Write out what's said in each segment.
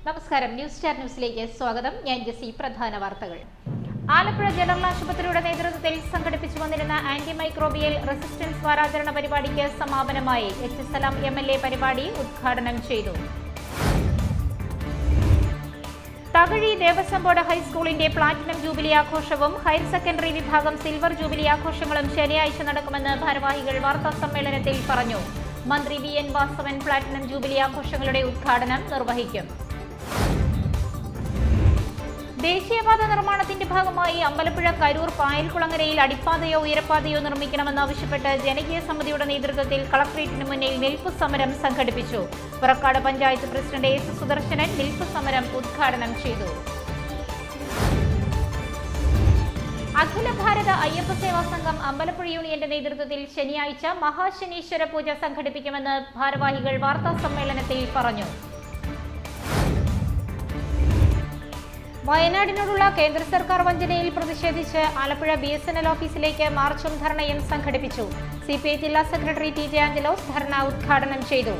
നമസ്കാരം, news star ന്യൂസിലേക്ക് സ്വാഗതം. ഞാൻ ജെസി. പ്രധാന വാർത്തകൾ. ആലപ്പുഴ ജനറൽ ആശുപത്രിയുടെ നേതൃത്വത്തിൽ സംഘടിപ്പിച്ചു വന്നിരുന്ന ആന്റി മൈക്രോബിയൽ റെസിസ്റ്റൻസ് വാരാചരണ പരിപാടിക്ക് സമാപനമായി. എച്ച് സലാം MLA പരിപാടി ഉദ്ഘാടനം ചെയ്തു. തകഴി ദേവസ്വം ബോർഡ് ഹൈസ്കൂളിന്റെ പ്ലാറ്റിനം ജൂബിലി ആഘോഷവും ഹയർ സെക്കൻഡറി വിഭാഗം സിൽവർ ജൂബിലി ആഘോഷങ്ങളും ശനിയാഴ്ച നടക്കുമെന്ന് ഭാരവാഹികൾ വാർത്താ സമ്മേളനത്തിൽ പറഞ്ഞു. മന്ത്രി VN വാസവൻ പ്ലാറ്റിനം ജൂബിലി ആഘോഷങ്ങളുടെ ഉദ്ഘാടനം നിർവഹിക്കും. ദേശീയപാത നിർമ്മാണത്തിന്റെ ഭാഗമായി അമ്പലപ്പുഴ കരൂർ പായൽകുളങ്ങരയിൽ അടിപ്പാതയോ ഉയരപ്പാതയോ നിർമ്മിക്കണമെന്നാവശ്യപ്പെട്ട് ജനകീയ സമിതിയുടെ നേതൃത്വത്തിൽ കളക്ടറേറ്റിന് മുന്നിൽ നിൽപ്പ് സമരം സംഘടിപ്പിച്ചു. പുറക്കാട് പഞ്ചായത്ത് പ്രസിഡന്റ് S സുദർശനൻ നിൽപ്പ് സമരം ഉദ്ഘാടനം ചെയ്തു. അഖില ഭാരത അയ്യപ്പ സേവാ സംഘം അമ്പലപ്പുഴ യൂണിയന്റെ നേതൃത്വത്തിൽ ശനിയാഴ്ച മഹാശനീശ്വര പൂജ സംഘടിപ്പിക്കുമെന്ന് ഭാരവാഹികൾ വാർത്താ സമ്മേളനത്തിൽ പറഞ്ഞു. വയനാടിനോടുള്ള കേന്ദ്ര സർക്കാർ വഞ്ചനയിൽ പ്രതിഷേധിച്ച് ആലപ്പുഴ BSNL ഓഫീസിലേക്ക് മാർച്ചും ധർണയും സംഘടിപ്പിച്ചു. CPI ജില്ലാ സെക്രട്ടറി TJ ആഞ്ചലോസ് ധർണ ഉദ്ഘാടനം ചെയ്തു.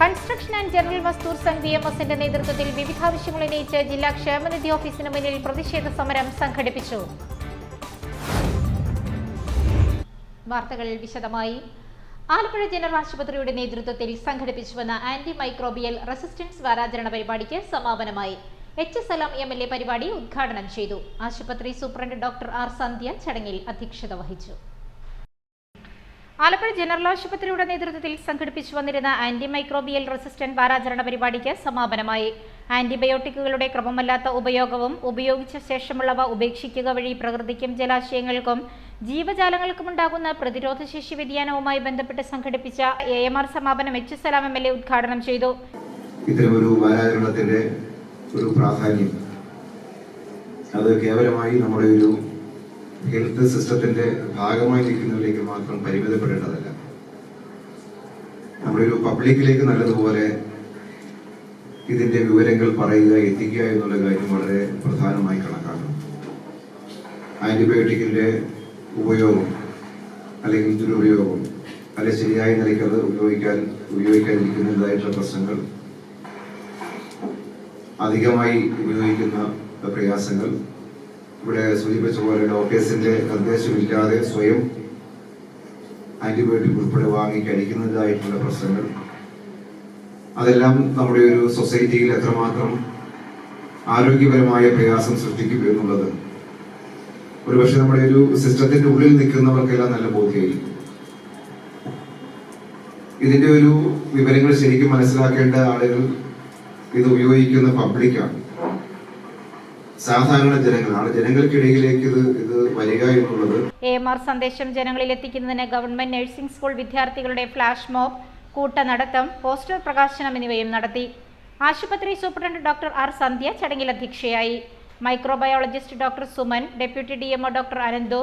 കൺസ്ട്രക്ഷൻ ആൻഡ് ജനറൽ മസ്ദൂർ സംഘ് BMSന്റെ നേതൃത്വത്തിൽ വിവിധ ആവശ്യങ്ങൾ ഉന്നയിച്ച് ജില്ലാ ക്ഷേമനിധി ഓഫീസിന് മുന്നിൽ പ്രതിഷേധ സമരം സംഘടിപ്പിച്ചു. വാർത്തകൾ വിശദമായി. ആലപ്പുഴ ജനറൽ ആശുപത്രിയുടെ നേതൃത്വത്തിൽ സംഘടിപ്പിച്ചുവന്ന ആന്റി മൈക്രോബിയൽ റെസിസ്റ്റൻസ് വാരാചരണ പരിപാടിക്ക് സമാപനമായി. എച്ച് സലാം MLA പരിപാടി ഉദ്ഘാടനം ചെയ്തു. ആശുപത്രി സൂപ്രണ്ട് ഡോക്ടർ R സന്ധ്യ ചടങ്ങിൽ അധ്യക്ഷത വഹിച്ചു. ആലപ്പുഴ ജനറൽ ആശുപത്രിയുടെ നേതൃത്വത്തിൽ സംഘടിപ്പിച്ചു വന്നിരുന്ന ആന്റി മൈക്രോബിയൽ റെസിസ്റ്റന്റ് വാരാചരണ പരിപാടിക്ക് സമാപനമായി. ആന്റിബയോട്ടിക്കുകളുടെ ക്രമമല്ലാത്ത ഉപയോഗവും ഉപയോഗിച്ച ശേഷമുള്ളവ ഉപേക്ഷിക്കുക വഴി പ്രകൃതിക്കും ജലാശയങ്ങൾക്കും ജീവജാലങ്ങൾക്കും ഉണ്ടാകുന്ന പ്രതിരോധശേഷി വ്യതിയാനവുമായി ബന്ധപ്പെട്ട് സംഘടിപ്പിച്ച AMR സമാപനം എച്ച് സലാം MLA ഉദ്ഘാടനം ചെയ്തു. ഇത്തരമൊരു വാരാചരണത്തിന്റെ ഒരു പ്രാധാന്യം അത് കേവലമായി നമ്മുടെ ഒരു ഹെൽത്ത് സിസ്റ്റത്തിന്റെ ഭാഗമായി നിൽക്കുന്നതിലേക്ക് മാത്രം പരിമിതപ്പെടേണ്ടതല്ല. നമ്മുടെ ഒരു പബ്ലിക്കിലേക്ക് നല്ലതുപോലെ ഇതിന്റെ വിവരങ്ങൾ പറയുക, എത്തിക്കുക എന്നുള്ള കാര്യം വളരെ പ്രധാനമായി കണക്കാക്കണം. ആന്റിബയോട്ടിക്കിന്റെ ഉപയോഗം അല്ലെങ്കിൽ ദുരുപയോഗം അല്ലെങ്കിൽ ശരിയായ നിലയ്ക്ക് അത് ഉപയോഗിക്കാതിരിക്കുന്നതായിട്ടുള്ള പ്രശ്നങ്ങൾ, അധികമായി ഉപയോഗിക്കുന്ന പ്രയാസങ്ങൾ, ഇവിടെ സൂചിപ്പിച്ച പോലെ ഡോക്ടേഴ്സിന്റെ നിർദ്ദേശമില്ലാതെ സ്വയം ആന്റിബയോട്ടിക് ഉൾപ്പെടെ വാങ്ങി കഴിക്കുന്നതായിട്ടുള്ള പ്രശ്നങ്ങൾ, അതെല്ലാം നമ്മുടെ ഒരു സൊസൈറ്റിയിൽ എത്രമാത്രം ആരോഗ്യപരമായ പ്രയാസം സൃഷ്ടിക്കും എന്നുള്ളത് ഒരുപക്ഷെ നമ്മുടെ ഒരു സിസ്റ്റത്തിന്റെ ഉള്ളിൽ നിൽക്കുന്നവർക്കെല്ലാം നല്ല ബോധ്യമായിരിക്കും. ഇതിന്റെ ഒരു വിവരങ്ങൾ ശരിക്കും മനസ്സിലാക്കേണ്ട ആളുകൾ ഇത് ഉപയോഗിക്കുന്ന പബ്ലിക്കാണ്, സാധാരണ ജനങ്ങളാണ്. ജനങ്ങൾക്കിടയിലേക്ക് ഇത് വരിക എന്നുള്ളത്. AMR സന്ദേശം ജനങ്ങളിൽ എത്തിക്കുന്നതിന് ഗവൺമെന്റ് നഴ്സിംഗ് സ്കൂൾ വിദ്യാർത്ഥികളുടെ ഫ്ലാഷ് മോബ്, കൂട്ടനടത്തം, പോസ്റ്റർ പ്രകാശനം എന്നിവയും നടത്തി. ആശുപത്രി സൂപ്രണ്ട് ഡോക്ടർ R സന്ധ്യ ചടങ്ങിൽ അധ്യക്ഷയായി. Microbiologist doctor Suman, deputy DMO doctor Ananthu,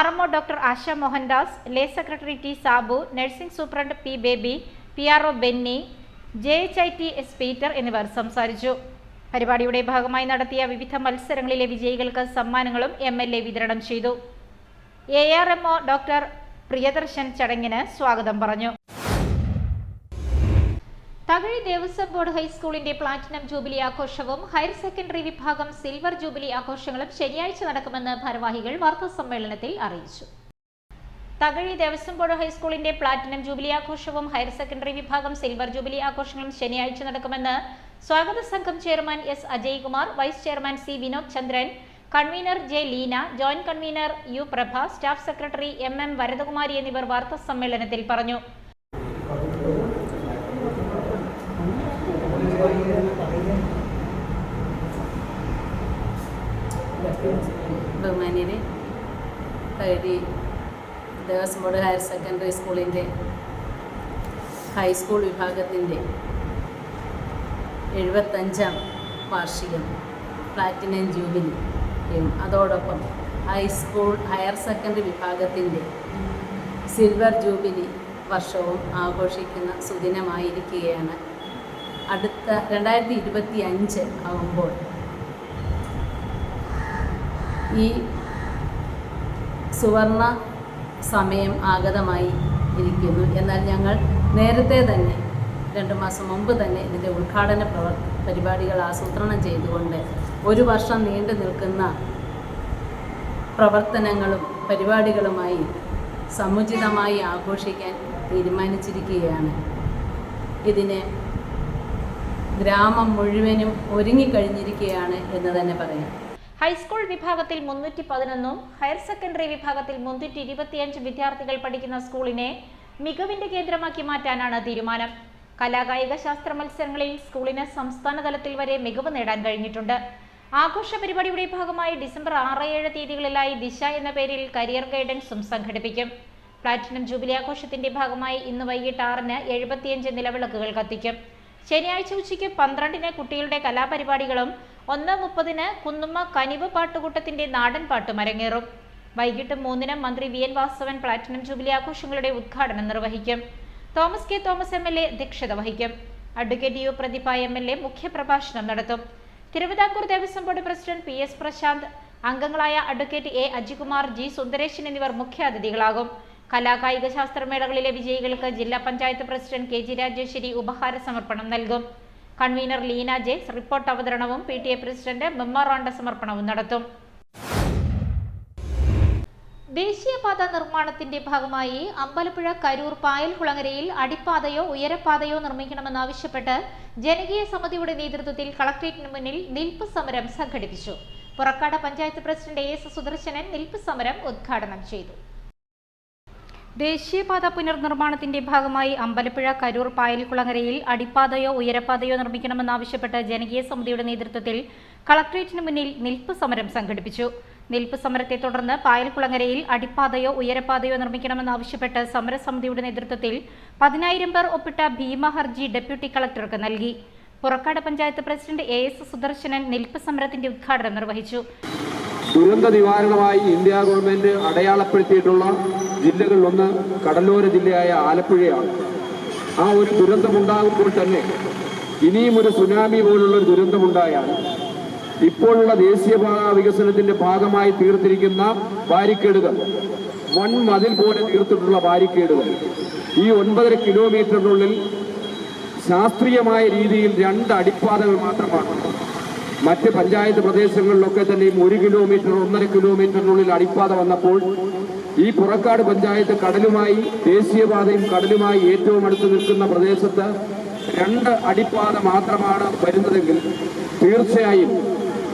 RMO doctor Asha Mohandas, lay secretary T Sabu, nursing superintendent P Baby, PRO Benny, JHIT Peter എന്നിവർ സംസാരിച്ചു. പരിപാടിയുടെ ഭാഗമായി നടത്തിയ വിവിധ മത്സരങ്ങളിലെ വിജയികൾക്ക് സമ്മാനങ്ങളും MLA വിതരണം ചെയ്തു. ARMO ഡോക്ടർ പ്രിയദർശൻ ചടങ്ങിന് സ്വാഗതം പറഞ്ഞു. തകഴി ദേവസ്വം ബോർഡ് ഹൈസ്കൂളിന്റെ പ്ലാറ്റിനം ജൂബിലി ആഘോഷവും ഹയർ സെക്കൻഡറി വിഭാഗം സിൽവർ ജൂബിലി ആഘോഷങ്ങളും ശനിയാഴ്ച നടക്കുമെന്ന് ഭാരവാഹികൾ വാർത്താ സമ്മേളനത്തിൽ അറിയിച്ചു. തകഴി ദേവസ്വം ബോർഡ് ഹൈസ്കൂളിന്റെ പ്ലാറ്റിനം ജൂബിലി ആഘോഷവും ഹയർ സെക്കൻഡറി വിഭാഗം സിൽവർ ജൂബിലി ആഘോഷങ്ങളും ശനിയാഴ്ച നടക്കുമെന്ന് സ്വാഗത സംഘം chairman S Ajaykumar, vice chairman C Vinod Chandran, convener J Leena, joint convener U Prabha, staff secretary MM Varadakumari എന്നിവർ വാർത്താ സമ്മേളനത്തിൽ പറഞ്ഞു. ബഹുമാന്യരെ, Thakazhi Devaswom board higher secondary സ്കൂളിൻ്റെ ഹൈസ്കൂൾ വിഭാഗത്തിൻ്റെ 75ാം വാർഷികം പ്ലാറ്റിനം ജൂബിലിയും അതോടൊപ്പം ഹയർ സെക്കൻഡറി വിഭാഗത്തിൻ്റെ സിൽവർ ജൂബിലി വർഷവും ആഘോഷിക്കുന്ന സുദിനമായിരിക്കുകയാണ്. അടുത്ത 2025 ആകുമ്പോൾ ഈ സുവർണ സമയം ആഗതമായി ഇരിക്കുന്നു. എന്നാൽ ഞങ്ങൾ നേരത്തെ തന്നെ 2 മാസം മുമ്പ് തന്നെ ഇതിൻ്റെ ഉദ്ഘാടന പരിപാടികൾ ആസൂത്രണം ചെയ്തുകൊണ്ട് 1 വർഷം നീണ്ടു നിൽക്കുന്ന പ്രവർത്തനങ്ങളും പരിപാടികളുമായി സമുചിതമായി ആഘോഷിക്കാൻ തീരുമാനിച്ചിരിക്കുകയാണ്. ഇതിന് ഗ്രാമം മുഴുവനും ഒരുങ്ങിക്കഴിഞ്ഞിരിക്കുകയാണ് എന്ന് തന്നെ പറയാം. ഹൈസ്കൂൾ വിഭാഗത്തിൽ 311 ഹയർ സെക്കൻഡറി വിഭാഗത്തിൽ 325 വിദ്യാർത്ഥികൾ പഠിക്കുന്ന സ്കൂളിനെ മികവിന്റെ കേന്ദ്രമാക്കി മാറ്റാനാണ് തീരുമാനം. കലാകായിക ശാസ്ത്ര മത്സരങ്ങളിൽ സ്കൂളിന് സംസ്ഥാന തലത്തിൽ വരെ മികവ് നേടാൻ കഴിഞ്ഞിട്ടുണ്ട്. ആഘോഷ പരിപാടിയുടെ ഭാഗമായി ഡിസംബർ 6-7 തീയതികളിലായി ദിശ എന്ന പേരിൽ കരിയർ ഗൈഡൻസും സംഘടിപ്പിക്കും. പ്ലാറ്റിനം ജൂബിലി ആഘോഷത്തിന്റെ ഭാഗമായി ഇന്ന് വൈകിട്ട് 6-ന് 75 നിലവിളക്കുകൾ കത്തിക്കും. ശനിയാഴ്ച ഉച്ചയ്ക്ക് 12-ന് കുട്ടികളുടെ കലാപരിപാടികളും 1:30-ന് കുന്നുമ്മ കനിവ് പാട്ടുകൂട്ടത്തിന്റെ നാടൻ പാട്ടും അരങ്ങേറും. വൈകിട്ട് 3-ന് മന്ത്രി വി.എൻ. വാസവൻ പ്ലാറ്റിനം ജൂബിലി ആഘോഷങ്ങളുടെ ഉദ്ഘാടനം നിർവഹിക്കും. Thomas K Thomas MLA. അധ്യക്ഷത വഹിക്കും. Advocate U Prathibha MLA. മുഖ്യപ്രഭാഷണം നടത്തും. Travancore Devaswom board president PS. Prasanth, അംഗങ്ങളായ advocate A. Ajikumar, G. Sundaresan എന്നിവർ മുഖ്യാതിഥികളാകും. കലാകായിക ശാസ്ത്രമേളകളിലെ വിജയികൾക്ക് ജില്ലാ panchayat president K. G. Rajeswari ഉപഹാര സമർപ്പണം നൽകും. കൺവീനർ ലീന ജെ റിപ്പോർട്ട് അവതരണവും PTA പ്രസിഡന്റ് മെമ്മോറാണ്ട സമർപ്പണവും നടത്തും. ദേശീയപാത നിർമ്മാണത്തിന്റെ ഭാഗമായി അമ്പലപ്പുഴ കരൂർ പായൽകുളങ്ങരയിൽ അടിപ്പാതയോ ഉയരപ്പാതയോ നിർമ്മിക്കണമെന്നാവശ്യപ്പെട്ട് ജനകീയ സമിതിയുടെ നേതൃത്വത്തിൽ കളക്ടറേറ്റിന് മുന്നിൽ നിൽപ്പ് സമരം സംഘടിപ്പിച്ചു. Purakkad panchayat president A.S. സുദർശനൻ നിൽപ്പ് സമരം ഉദ്ഘാടനം ചെയ്തു. ദേശീയപാത പുനർനിർമ്മാണത്തിന്റെ ഭാഗമായി അമ്പലപ്പുഴ കരൂർ പായൽകുളങ്ങരയിൽ അടിപ്പാതയോ ഉയരപ്പാതയോ നിർമ്മിക്കണമെന്നാവശ്യപ്പെട്ട് ജനകീയ സമിതിയുടെ നേതൃത്വത്തിൽ കളക്ടറേറ്റിന് മുന്നിൽ നിൽപ്പ് സമരം സംഘടിപ്പിച്ചു. നിൽപ്പ് സമരത്തെ തുടർന്ന് പായൽകുളങ്ങരയിൽ അടിപ്പാതയോ ഉയരപ്പാതയോ നിർമ്മിക്കണമെന്നാവശ്യപ്പെട്ട് സമരസമിതിയുടെ നേതൃത്വത്തിൽ 10,000 പേർ ഒപ്പിട്ട ഭീമ ഹർജി ഡെപ്യൂട്ടി കളക്ടർക്ക് നൽകി. Purakkad panchayat president A.S. സുദർശനൻ നിൽപ്പ് സമരത്തിന്റെ ഉദ്ഘാടനം നിർവഹിച്ചു. ദുരന്ത നിവാരണമായി ഇന്ത്യ ഗവൺമെന്റ് അടയാളപ്പെടുത്തിയിട്ടുള്ള ജില്ലകളിലൊന്ന് കടലോര ജില്ലയായ ആലപ്പുഴയാണ്. ആ ഒരു ദുരന്തമുണ്ടാകുമ്പോൾ തന്നെ ഇനിയും ഒരു സുനാമി പോലുള്ള ഒരു ദുരന്തമുണ്ടായാൽ ഇപ്പോഴുള്ള ദേശീയപാത വികസനത്തിന്റെ ഭാഗമായി തീർത്തിരിക്കുന്ന ബാരിക്കേഡുകൾ, മതിൽ പോലെ തീർത്തിട്ടുള്ള ബാരിക്കേഡുകൾ ഈ 9.5 കിലോമീറ്ററിനുള്ളിൽ ശാസ്ത്രീയമായ രീതിയിൽ 2 അടിപ്പാതകൾ മാത്രമാണ്. മറ്റ് പഞ്ചായത്ത് പ്രദേശങ്ങളിലൊക്കെ തന്നെയും 1 കിലോമീറ്റർ 1.5 കിലോമീറ്ററിനുള്ളിൽ അടിപ്പാത വന്നപ്പോൾ ഈ പുറക്കാട് പഞ്ചായത്ത് കടലുമായി, ദേശീയപാതയും കടലുമായി ഏറ്റവും അടുത്ത് നിൽക്കുന്ന പ്രദേശത്ത് 2 അടിപ്പാത മാത്രമാണ് വരുന്നതെങ്കിൽ തീർച്ചയായും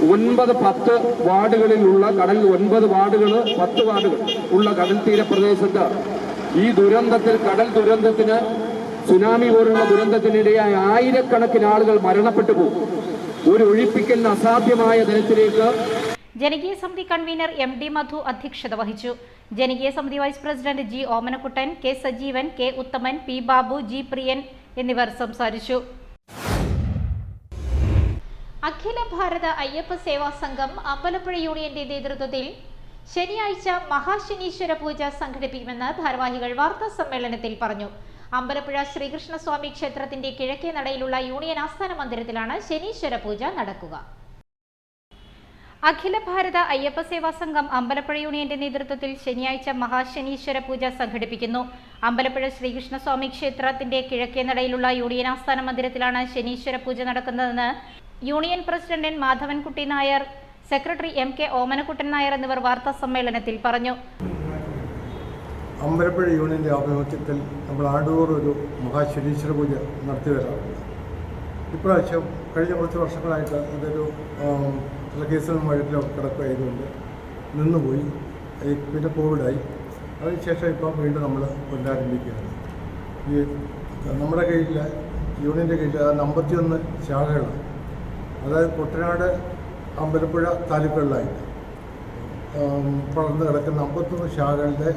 9-10 വാർഡുകളിലുള്ള 9 വാർഡുകൾ 10 വാർഡുകൾ ഉള്ള കടൽ തീര പ്രദേശത്ത് ഈ ദുരന്തത്തിൽ, കടൽ ദുരന്തത്തിന്, സുനാമി പോലുള്ള ദുരന്തത്തിനിടയായ ആയിരക്കണക്കിന് ആളുകൾ മരണപ്പെട്ടു പോകും. ഒരു ഒഴിപ്പിക്കലിന് അസാധ്യമായ തരത്തിലേക്ക് ജനകീയ സമിതി കൺവീനർ MD മധു അധ്യക്ഷത വഹിച്ചു. ജനകീയ സമിതി vice president G. Omanakuttan, K. Sajeevan, K. Uthaman, P. Babu, G. Priyan എന്നിവർ സംസാരിച്ചു. അഖില ഭാരത അയ്യപ്പ സേവാ സംഘം അമ്പലപ്പുഴ യൂണിയന്റെ നേതൃത്വത്തിൽ ശനിയാഴ്ച മഹാശനീശ്വര പൂജ സംഘടിപ്പിക്കുമെന്ന് ഭാരവാഹികൾ വാർത്താ സമ്മേളനത്തിൽ പറഞ്ഞു. അമ്പലപ്പുഴ ശ്രീകൃഷ്ണസ്വാമി ക്ഷേത്രത്തിന്റെ കിഴക്കേ നടയിലുള്ള യൂണിയൻ ആസ്ഥാന മന്ദിരത്തിലാണ് ശനീശ്വര പൂജ നടക്കുക. അഖില ഭാരത അയ്യപ്പ സേവാ സംഘം അമ്പലപ്പുഴ യൂണിയന്റെ നേതൃത്വത്തിൽ ശനിയാഴ്ച മഹാശനീശ്വര പൂജ സംഘടിപ്പിക്കുന്നു. അമ്പലപ്പുഴ ശ്രീകൃഷ്ണസ്വാമി ക്ഷേത്രത്തിന്റെ കിഴക്കേ നടയിലുള്ള യൂണിയൻ ആസ്ഥാന മന്ദിരത്തിലാണ് ശനീശ്വര പൂജ നടക്കുന്നതെന്ന് union president Madhavankutty Nair, secretary MK Omanakuttan Nair എന്നിവർ വാർത്താ സമ്മേളനത്തിൽ പറഞ്ഞു. അമ്പലപ്പുഴ യൂണിയൻ്റെ ആഭിമുഖ്യത്തിൽ നമ്മൾ ആണ്ടൂർ ഒരു മഹാശനീശ്വര പൂജ നടത്തി വരാറുണ്ട്. ഇപ്രാവശ്യം കഴിഞ്ഞ കുറച്ച് വർഷങ്ങളായിട്ട് അതൊരു ചില കേസുകളും വഴക്കിലൊക്കെ കിടക്കുകയായതുകൊണ്ട് നിന്നുപോയി. പിന്നെ കോവിഡായി. അതിനുശേഷം ഇപ്പം വീണ്ടും നമ്മൾ പുനരാരംഭിക്കുകയാണ്. ഈ നമ്മുടെ കീഴിൽ, യൂണിയൻ്റെ കീഴിൽ 51 ശാഖകളാണ്. അതായത് കുട്ടനാട്, അമ്പലപ്പുഴ താലൂക്കുകളിലായിട്ട് പടർന്ന് കിടക്കുന്ന 51 ശാഖകളുടെ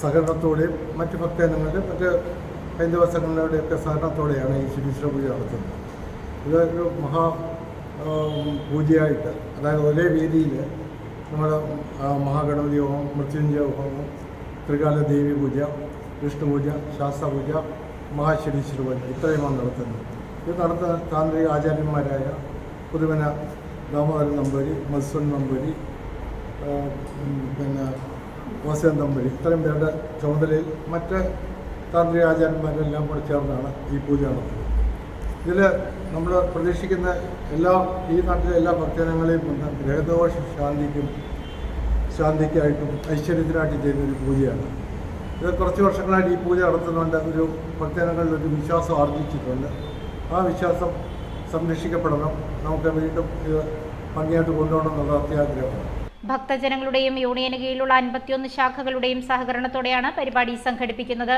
സഹകരണത്തോടെയും മറ്റ് ഭക്തജനങ്ങളുടെ, മറ്റ് ഹൈന്ദവ സംഘടനകളുടെയൊക്കെ സഹകരണത്തോടെയാണ് ഈ ശനീശ്വര പൂജ നടത്തുന്നത്. ഇതൊരു പൂജയായിട്ട്, അതായത് ഒരേ വേദിയിൽ നമ്മുടെ മഹാഗണപതി ഹോമം, മൃത്യുഞ്ജയ ഹോമം, ത്രികാല ദേവി പൂജ, വിഷ്ണു പൂജ, ശാസ്ത്രപൂജ, മഹാശനീശ്വര പൂജ ഇത്രയുമാണ് നടത്തുന്നത്. ഇത് നടത്തുന്ന താന്ത്രിക ആചാര്യന്മാരായ പുതുമന ദാമോദരൻ നമ്പൂരി, മത്സ്വൻ നമ്പൂരി, പിന്നെ വാസവൻ നമ്പൂരി, ഇത്രയും പേരുടെ ചുമതലയിൽ മറ്റ് താന്ത്രിക ആചാര്യന്മാരെല്ലാം കൂടെ ചേർന്നാണ് ഈ പൂജ നടത്തുന്നത്. ഇതിൽ നമ്മൾ പ്രതീക്ഷിക്കുന്ന ഈ നാട്ടിലെ എല്ലാ ഭക്തജനങ്ങളെയും വന്ന് ഗ്രഹദോഷ ശാന്തിക്കായിട്ടും ഐശ്വര്യത്തിനായിട്ട് ചെയ്യുന്നൊരു പൂജയാണ്. ഇത് കുറച്ച് വർഷങ്ങളായിട്ട് ഈ പൂജ നടത്തുന്നുണ്ട്. ഒരു ഭക്തജനങ്ങളിൽ ഒരു വിശ്വാസം ആർജിച്ചിട്ടുണ്ട്. ആ വിശ്വാസം സംരക്ഷിക്കപ്പെടണം. നമുക്ക് വീണ്ടും ഇത് ഭംഗിയായിട്ട് കൊണ്ടുപോകണം എന്നുള്ള അത്യാഗ്രഹമാണ്. ഭക്തജനങ്ങളുടെയും യൂണിയന് കീഴിലുള്ള 51 ശാഖകളുടെയും സഹകരണത്തോടെയാണ് പരിപാടി സംഘടിപ്പിക്കുന്നത്.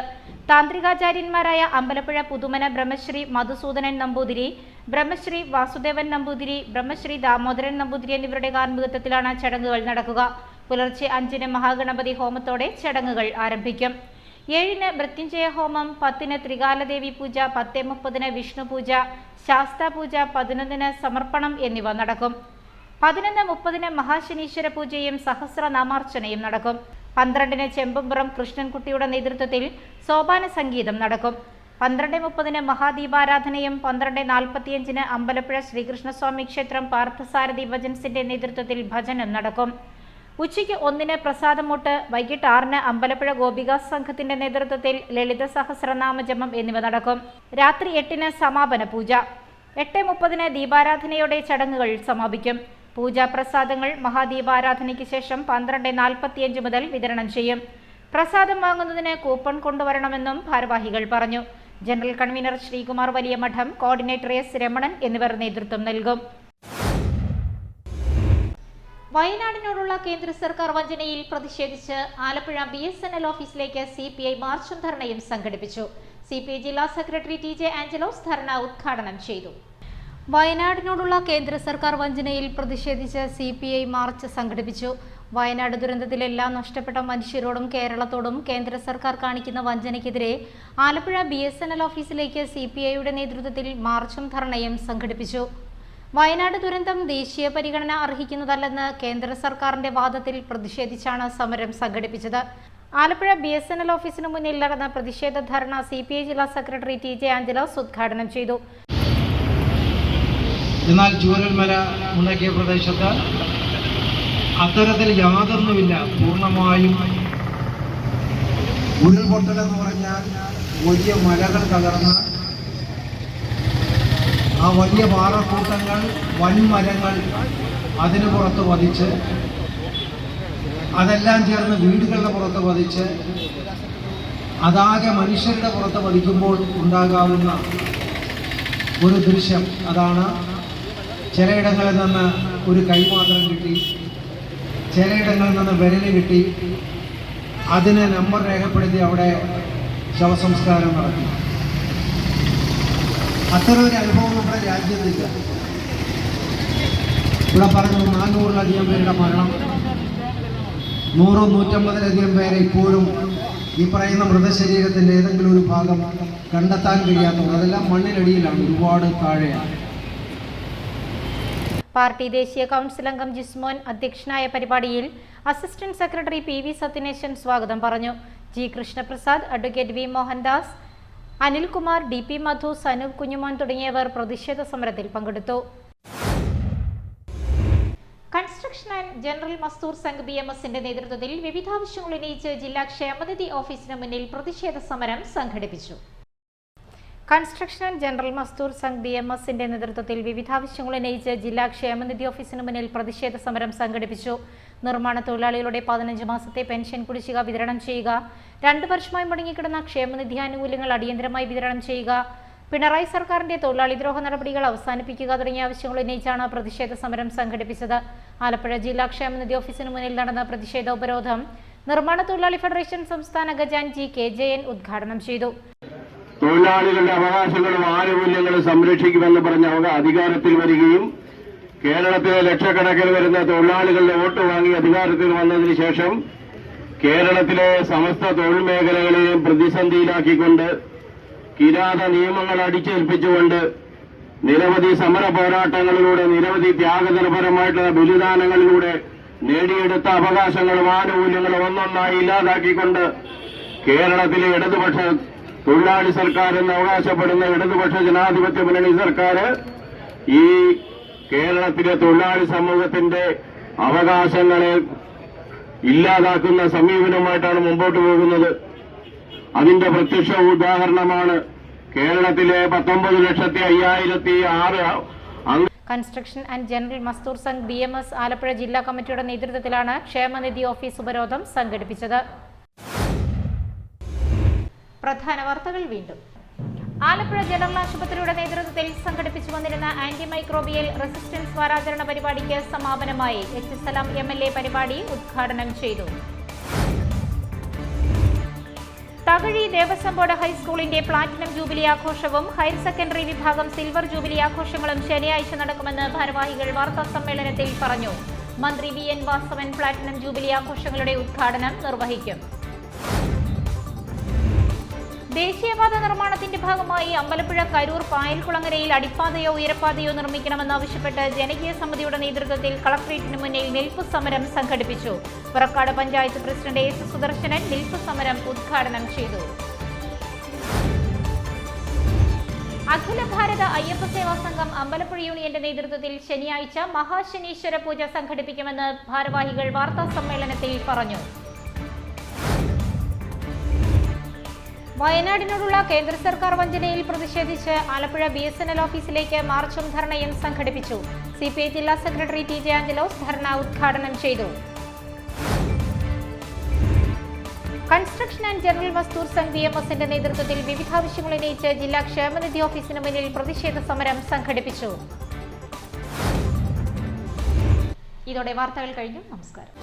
താന്ത്രികാചാര്യന്മാരായ അമ്പലപ്പുഴ പുതുമന ബ്രഹ്മശ്രീ മധുസൂദനൻ നമ്പൂതിരി, ബ്രഹ്മശ്രീ വാസുദേവൻ നമ്പൂതിരി, ബ്രഹ്മശ്രീ ദാമോദരൻ നമ്പൂതിരി എന്നിവരുടെ കാർമ്മികത്വത്തിലാണ് ചടങ്ങുകൾ നടക്കുക. പുലർച്ചെ 5-ന് മഹാഗണപതി ഹോമത്തോടെ ചടങ്ങുകൾ ആരംഭിക്കും. 7-ന് മൃത്യുഞ്ജയ ഹോമം, 10-ന് ത്രികാലദേവി പൂജ, 10:30-ന് വിഷ്ണു പൂജ, ശാസ്താ പൂജ, 11-ന് സമർപ്പണം എന്നിവ നടക്കും. 11:30-ന് മഹാശനീശ്വര പൂജയും സഹസ്രനാമാർച്ചനയും നടക്കും. 12-ന് ചെമ്പുംപുറം കൃഷ്ണൻകുട്ടിയുടെ നേതൃത്വത്തിൽ സോപാന സംഗീതം നടക്കും. 12:30-ന് മഹാദീപാരാധനയും 12:45-ന് അമ്പലപ്പുഴ ശ്രീകൃഷ്ണസ്വാമി ക്ഷേത്രം പാർത്ഥസാരഥി ഭജൻസിന്റെ നേതൃത്വത്തിൽ ഭജനം നടക്കും. ഉച്ചയ്ക്ക് 1-ന് പ്രസാദമൂട്ട്, വൈകിട്ട് 6-ന് അമ്പലപ്പുഴ ഗോപികാ സംഘത്തിന്റെ നേതൃത്വത്തിൽ ലളിത സഹസ്രനാമജപം എന്നിവ നടക്കും. രാത്രി 8-ന് സമാപന പൂജ. 8:30-ന് ദീപാരാധനയോടെ ചടങ്ങുകൾ സമാപിക്കും. പൂജാപ്രസാദങ്ങൾ മഹാദീപാരാധനയ്ക്ക് ശേഷം 12:45 മുതൽ വിതരണം ചെയ്യും. പ്രസാദം വാങ്ങുന്നതിന് കൂപ്പൺ കൊണ്ടുവരണമെന്നും ഭാരവാഹികൾ പറഞ്ഞു. ജനറൽ കൺവീനർ ശ്രീകുമാർ വലിയ മഠം, കോർഡിനേറ്റർ എസ് രമണൻ എന്നിവർ നേതൃത്വം നൽകും. വയനാടിനോടുള്ള കേന്ദ്ര സർക്കാർ വഞ്ചനയിൽ പ്രതിഷേധിച്ച് ആലപ്പുഴ BSNL ഓഫീസിലേക്ക് CPI മാർച്ചും ധർണയും സംഘടിപ്പിച്ചു. CPI ജില്ലാ സെക്രട്ടറി TJ ആഞ്ചലോസ് ധർണ ഉദ്ഘാടനം ചെയ്തു. വയനാടിനോടുള്ള കേന്ദ്ര സർക്കാർ വഞ്ചനയിൽ പ്രതിഷേധിച്ച് CPI മാർച്ച് സംഘടിപ്പിച്ചു. വയനാട് ദുരന്തത്തിലെല്ലാം നഷ്ടപ്പെട്ട മനുഷ്യരോടും കേരളത്തോടും കേന്ദ്ര സർക്കാർ കാണിക്കുന്ന വഞ്ചനയ്ക്കെതിരെ ആലപ്പുഴ BSNL ഓഫീസിലേക്ക് CPIയുടെ നേതൃത്വത്തിൽ മാർച്ചും ധർണയും സംഘടിപ്പിച്ചു. വയനാട് ദുരന്തം ദേശീയ പരിഗണന അർഹിക്കുന്നതല്ലെന്ന് കേന്ദ്ര സർക്കാരിന്റെ വാദത്തിൽ പ്രതിഷേധിച്ചാണ് സമരം സംഘടിപ്പിച്ചത്. ആലപ്പുഴ BSNL ഓഫീസിന് മുന്നിൽ നടന്ന പ്രതിഷേധ ധർണ CPI ജില്ലാ സെക്രട്ടറി TJ ആഞ്ചലോസ് ഉദ്ഘാടനം ചെയ്തു. എന്നാൽ ചൂരൽമല മുണ്ടക്കിയ പ്രദേശത്ത് അത്തരത്തിൽ യാതൊന്നുമില്ല. പൂർണ്ണമായും ഉരുൾപൊട്ടലെന്ന് പറഞ്ഞാൽ വലിയ മലകൾ തകർന്ന് ആ വലിയ പാറക്കൂട്ടങ്ങൾ, വൻമരങ്ങൾ അതിന് പുറത്ത് പതിച്ച്, അതെല്ലാം ചേർന്ന് വീടുകളുടെ പുറത്ത് പതിച്ച്, അതാകെ മനുഷ്യരുടെ പുറത്ത് പതിക്കുമ്പോൾ ഉണ്ടാകാവുന്ന ഒരു ദൃശ്യം അതാണ്. ചിലയിടങ്ങളിൽ നിന്ന് ഒരു കൈ മാത്രം കിട്ടി, ചിലയിടങ്ങളിൽ നിന്ന് വിരല് കിട്ടി, അതിന് നമ്പർ രേഖപ്പെടുത്തി അവിടെ ശവസംസ്കാരം നടത്തി. അത്തരമൊരു അനുഭവം നമ്മുടെ രാജ്യത്തില്ല. ഇവിടെ പറഞ്ഞു 400-ലധികം പേരുടെ മരണം, 100-150-ലധികം പേരെ ഇപ്പോഴും ഈ പറയുന്ന മൃതശരീരത്തിൻ്റെ ഏതെങ്കിലും ഒരു ഭാഗം കണ്ടെത്താൻ കഴിയാത്തത്. അതെല്ലാം മണ്ണിനടിയിലാണ്, ഒരുപാട് താഴെയാണ്. പാർട്ടി ദേശീയ കൗൺസിൽ അംഗം ജിസ്മോൻ അധ്യക്ഷനായ പരിപാടിയിൽ അസിസ്റ്റന്റ് സെക്രട്ടറി PV സത്യനേശൻ സ്വാഗതം പറഞ്ഞു. G Krishnaprasad, advocate V Mohandas, Anilkumar, DP മധു, സനൂപ് കുഞ്ഞുമോൻ തുടങ്ങിയവർ പ്രതിഷേധ സമരത്തിൽ പങ്കെടുത്തു. കൺസ്ട്രക്ഷൻ ആൻഡ് ജനറൽ മസ്ദൂർ സംഘ് BMSന്റെ നേതൃത്വത്തിൽ വിവിധ ആവശ്യങ്ങൾ ഉന്നയിച്ച് ജില്ലാ ക്ഷേമനിധി ഓഫീസിന് മുന്നിൽ പ്രതിഷേധ സമരം സംഘടിപ്പിച്ചു. കൺസ്ട്രക്ഷൻ ആൻഡ് ജനറൽ മസ്ദൂർ സംഘ് BMSന്റെ നേതൃത്വത്തിൽ വിവിധ ആവശ്യങ്ങൾ ഉന്നയിച്ച് ജില്ലാ ക്ഷേമനിധി ഓഫീസിന് മുന്നിൽ പ്രതിഷേധ സമരം സംഘടിപ്പിച്ചു. നിർമ്മാണ തൊഴിലാളികളുടെ 15 മാസത്തെ പെൻഷൻ കുടിശ്ശിക വിതരണം ചെയ്യുക, 2 വർഷമായി മുടങ്ങിക്കിടന്ന ക്ഷേമനിധി ആനുകൂല്യങ്ങൾ അടിയന്തരമായി വിതരണം ചെയ്യുക, പിണറായി സർക്കാരിന്റെ തൊഴിലാളി ദ്രോഹ നടപടികൾ അവസാനിപ്പിക്കുക തുടങ്ങിയ ആവശ്യങ്ങൾ ഉന്നയിച്ചാണ് പ്രതിഷേധ സമരം സംഘടിപ്പിച്ചത്. ആലപ്പുഴ ജില്ലാ ക്ഷേമനിധി ഓഫീസിന് മുന്നിൽ നടന്ന പ്രതിഷേധ ഉപരോധം നിർമ്മാണ തൊഴിലാളി ഫെഡറേഷൻ സംസ്ഥാന ഖജാൻജി KJN ഉദ്ഘാടനം ചെയ്തു. തൊഴിലാളികളുടെ അവകാശങ്ങളും ആനുകൂല്യങ്ങളും സംരക്ഷിക്കുമെന്ന് പറഞ്ഞ അധികാരത്തിൽ വരികയും കേരളത്തിലെ ലക്ഷക്കണക്കിന് വരുന്ന തൊഴിലാളികളുടെ വോട്ട് വാങ്ങി അധികാരത്തിൽ വന്നതിന് ശേഷം കേരളത്തിലെ സമസ്ത തൊഴിൽ മേഖലകളെയും പ്രതിസന്ധിയിലാക്കിക്കൊണ്ട് കിരാത നിയമങ്ങൾ അടിച്ചേൽപ്പിച്ചുകൊണ്ട് നിരവധി സമര പോരാട്ടങ്ങളിലൂടെ നിരവധി ത്യാഗതരപരമായിട്ടുള്ള ബലിദാനങ്ങളിലൂടെ നേടിയെടുത്ത അവകാശങ്ങളും ആനുകൂല്യങ്ങളും ഒന്നൊന്നായി ഇല്ലാതാക്കിക്കൊണ്ട് കേരളത്തിലെ ഇടതുപക്ഷ തൊഴിലാളി സർക്കാർ എന്ന് അവകാശപ്പെടുന്ന ഇടതുപക്ഷ ജനാധിപത്യ മുന്നണി സർക്കാർ ഈ കേരളത്തിലെ തൊഴിലാളി സമൂഹത്തിന്റെ അവകാശങ്ങളെ ഇല്ലാതാക്കുന്ന സമീപനവുമായിട്ടാണ് മുമ്പോട്ട് പോകുന്നത്. അതിന്റെ പ്രത്യക്ഷ ഉദാഹരണമാണ് കേരളത്തിലെ 19,05,006 construction and general Mazdoor Sangh BMS Alappuzha ജില്ലാ കമ്മിറ്റിയുടെ നേതൃത്വത്തിലാണ് ക്ഷേമനിധി ഓഫീസ് ഉപരോധം സംഘടിപ്പിച്ചത്. പ്രധാന വാർത്തകൾ വീണ്ടും. ആലപ്പുഴ ജനറൽ ആശുപത്രിയുടെ നേതൃത്വത്തിൽ സംഘടിപ്പിച്ചു വന്നിരുന്ന ആന്റി മൈക്രോബിയൽ റെസിസ്റ്റൻസ് വാരാചരണ പരിപാടിക്ക് സമാപനമായി. HSLM MLA പരിപാടി ഉദ്ഘാടനം ചെയ്തു. തകഴി ദേവസ്വം ബോർഡ് ഹൈസ്കൂളിന്റെ പ്ലാറ്റിനം ജൂബിലി ആഘോഷവും ഹയർ സെക്കൻഡറി വിഭാഗം സിൽവർ ജൂബിലി ആഘോഷങ്ങളും ശനിയാഴ്ച നടക്കുമെന്ന് ഭാരവാഹികൾ വാർത്താസമ്മേളനത്തിൽ പറഞ്ഞു. മന്ത്രി VN വാസവൻ പ്ലാറ്റിനം ജൂബിലി ആഘോഷങ്ങളുടെ ഉദ്ഘാടനം നിർവഹിക്കും. ദേശീയപാത നിർമ്മാണത്തിന്റെ ഭാഗമായി അമ്പലപ്പുഴ കരൂർ പായൽകുളങ്ങരയിൽ അടിപ്പാതയോ ഉയരപ്പാതയോ നിർമ്മിക്കണമെന്നാവശ്യപ്പെട്ട് ജനകീയ സമിതിയുടെ നേതൃത്വത്തിൽ കളക്ടറേറ്റിന് മുന്നിൽ നിൽപ്പ് സമരം സംഘടിപ്പിച്ചു. പുറക്കാട് പഞ്ചായത്ത് പ്രസിഡന്റ് S സുദർശനൻ നിൽപ്പ് സമരം ഉദ്ഘാടനം ചെയ്തു. അഖില ഭാരത അയ്യപ്പ സേവാ സംഘം അമ്പലപ്പുഴ യൂണിയന്റെ നേതൃത്വത്തിൽ ശനിയാഴ്ച മഹാശനീശ്വര പൂജ സംഘടിപ്പിക്കുമെന്ന് ഭാരവാഹികൾ വാർത്താസമ്മേളനത്തിൽ പറഞ്ഞു. വയനാടിനോടുള്ള കേന്ദ്ര സർക്കാർ വഞ്ചനയിൽ പ്രതിഷേധിച്ച് ആലപ്പുഴ BSNL ഓഫീസിലേക്ക് മാർച്ചും ധർണയും സംഘടിപ്പിച്ചു. CPI ജില്ലാ സെക്രട്ടറി TJ ആഞ്ചലോസ് ധർണ ഉദ്ഘാടനം ചെയ്തു. കൺസ്ട്രക്ഷൻ ആൻഡ് ജനറൽ മസ്ദൂർ സംഘ് BMSന്റെ നേതൃത്വത്തിൽ വിവിധ ആവശ്യങ്ങൾ ഉന്നയിച്ച് ജില്ലാ ക്ഷേമനിധി ഓഫീസിന് മുന്നിൽ പ്രതിഷേധ സമരം സംഘടിപ്പിച്ചു. ഇതോടെ വാർത്തകൾ കഴിഞ്ഞു. നമസ്കാരം.